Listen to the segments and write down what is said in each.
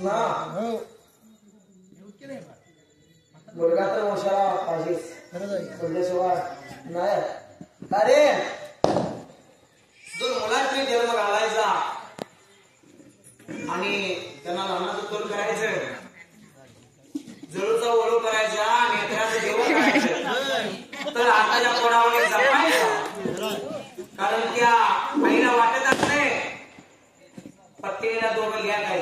ना मुलगा तर हुशार पाहिजेच बोलल्याशिवाय नाही अरे दोन मुलांनी जन्म घालायचा आणि त्यांना लहानाचं तोल करायचं जळूचा ओळू करायचा नेत्राचं जेवण करायचं तर आताच्या पोरावर जपायचं कारण त्या आईला वाटत असते पत्नीला दोघं घ्या काय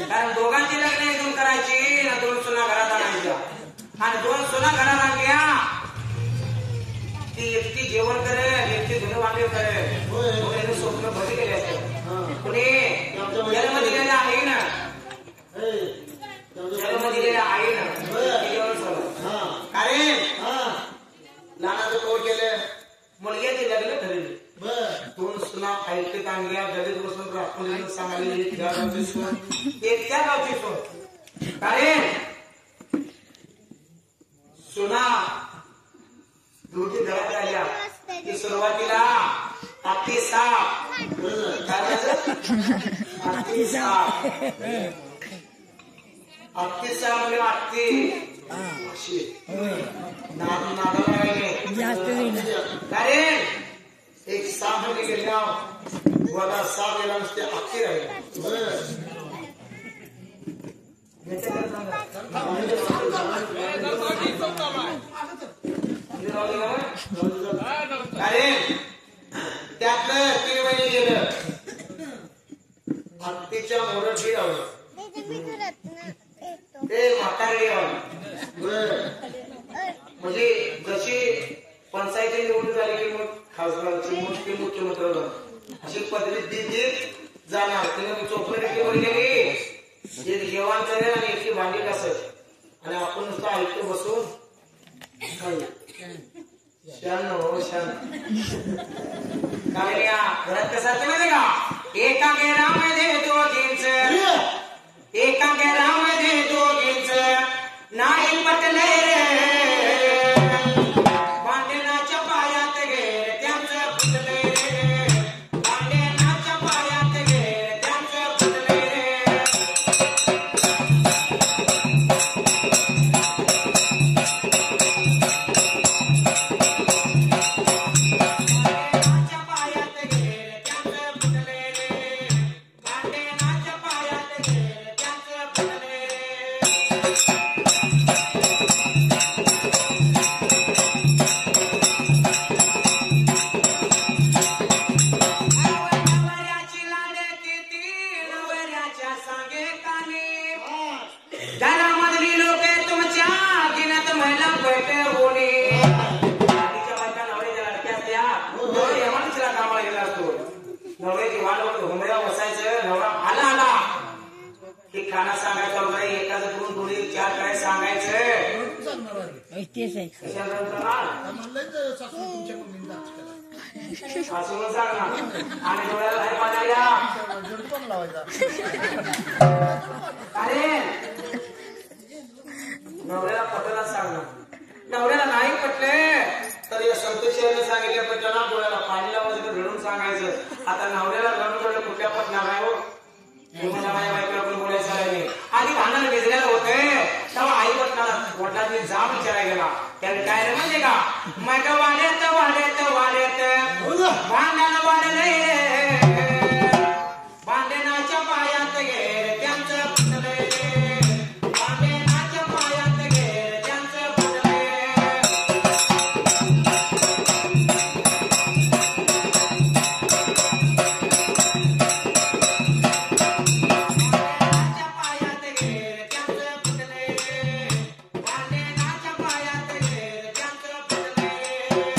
कारण दोघांची लग्न एकदम करायची ना दोन सुना घरात आणायच्या आणि दोन सुना घरात आणल्या ती एकटी जेवण करेल एकटी धुणं भांडे करेल स्वप्न भरी गेले असते कुणी जन्म दिलेल्या आईनं जन्म दिलेल्या आईनं कारण लहानाचं कोण केलं मुलग्याचे लग्न ठरले दोन सुना ऐकत आणल्या गरीब बसून राखून सांगायला एक त्या गावची सोड कारण सुना दोघी घरात आल्या की सुरुवातीला आत्ती साप आत्ती साप आत्ती साप म्हणजे आत्ती कारण एक साप मध्ये गेल्या वला साप गेला नसते आत्ती राहिले त्यातलं 3 महिने गेलं आत्तीच्या मोरठी लावलं ते म्हातारी म्हणजे जशी पंचायती निवडून झाली की मग खासदारांची मोठी मुख्यमंत्री अशी पदवी देत जाणार तिने चोपडी गेली एक जेवण करेल आणि एकटी भांडी घासत आणि आपण नुसतं ऐकतो बसून शांत हो शांत घरात कसं असतं माहिती का एका गेरामध्ये दोघींच एका गेरामध्ये दोघींच नाही पटले भांडणाच्या पायात गेले त्यांचं फुटले भांडणाच्या पायात गेले त्यांचं फुटले नवऱ्याला पटला सांगणार नवऱ्याला नाही पटले तर या संतोषीने सांगितल्या पटला डोळ्याला पाणी लावायचं रडून सांगायचं आता नवऱ्याला रडून कुठल्या पटणार आहे हो मला माझ्या बायकोला पण बोलायचं आहे आधी भांडण भिजलेलं होते तेव्हा आई वडिलांनी जाब विचारायला गेला त्याने काय रे म्हणजे का मग वाढत वाढत वाढत भांडण वाढले भांडणाच्या पायात गेले त्यांचं फुटले भांडणाच्या पायात गेले त्यांचं फुटले भांडणाच्या पायात गेले त्यांचं फुटले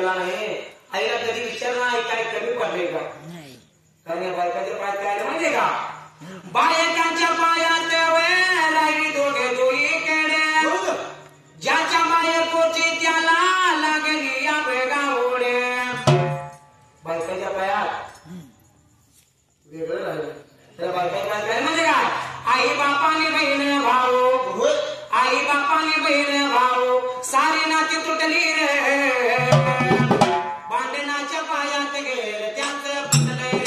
केला नाही आईला कधी विचारला आई काय कमी पडले का कारण या बायकाचे पाय काय आले माहितीये का बायकांच्या पायात राहिली दोघे जोडी केडे ज्याच्या बायकोची त्याला लागली या वेगा ओढे बायकाच्या पायात वेगळं राहिलं त्या बायकाच्या पायात काय म्हणजे काय आई बापाने बहीण भाऊ आई बापाने बहीण भाऊ सारी नाती तुटली रे भांडणाच्या पायात गेले त्यांचं फुटले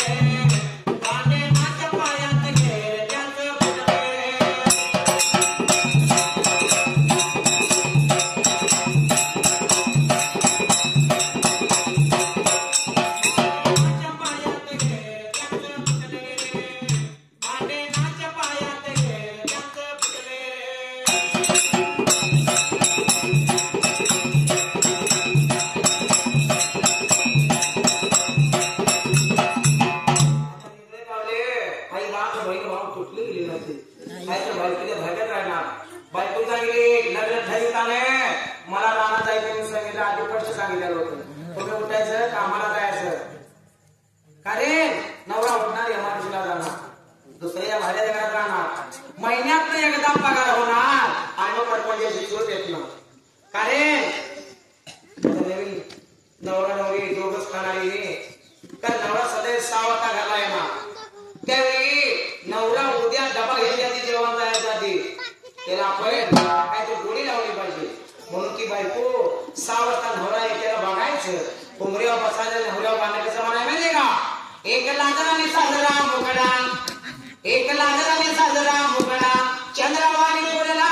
भांडणाच्या पायात गेले त्यांचं फुटले मला राणा जायचं म्हणून सांगितलं आधी स्पष्ट सांगितलेलं होतं तुम्ही उठायचं कामाला जायचं कारण नवरा उठणार या माणसाला जाणार दुसऱ्या भाड्याच्या घरात राहणार महिन्यात एकदा पगार होणार आणि मग परपंचाची सूट येत ना कारण नवीन नवरा नवरी दोघच खाणारी तर नवरा सदैव 6 वाजता घरला येणार त्यावेळी नवरा उद्या डबा घेण्याची जेवण जायचं आधी त्याला आपण काय तो गोडी लावली पाहिजे म्हणून ती बायको 6 वाजता नवरा येत्याला बघायचं कोंबरीवर बसायचं नवऱ्यावर बांधणं कसं म्हणाय माहितीये का एक लाजराने साजरा मुकडा एक लाजराने साजरा मुकडा चंद्रवाणी बोलला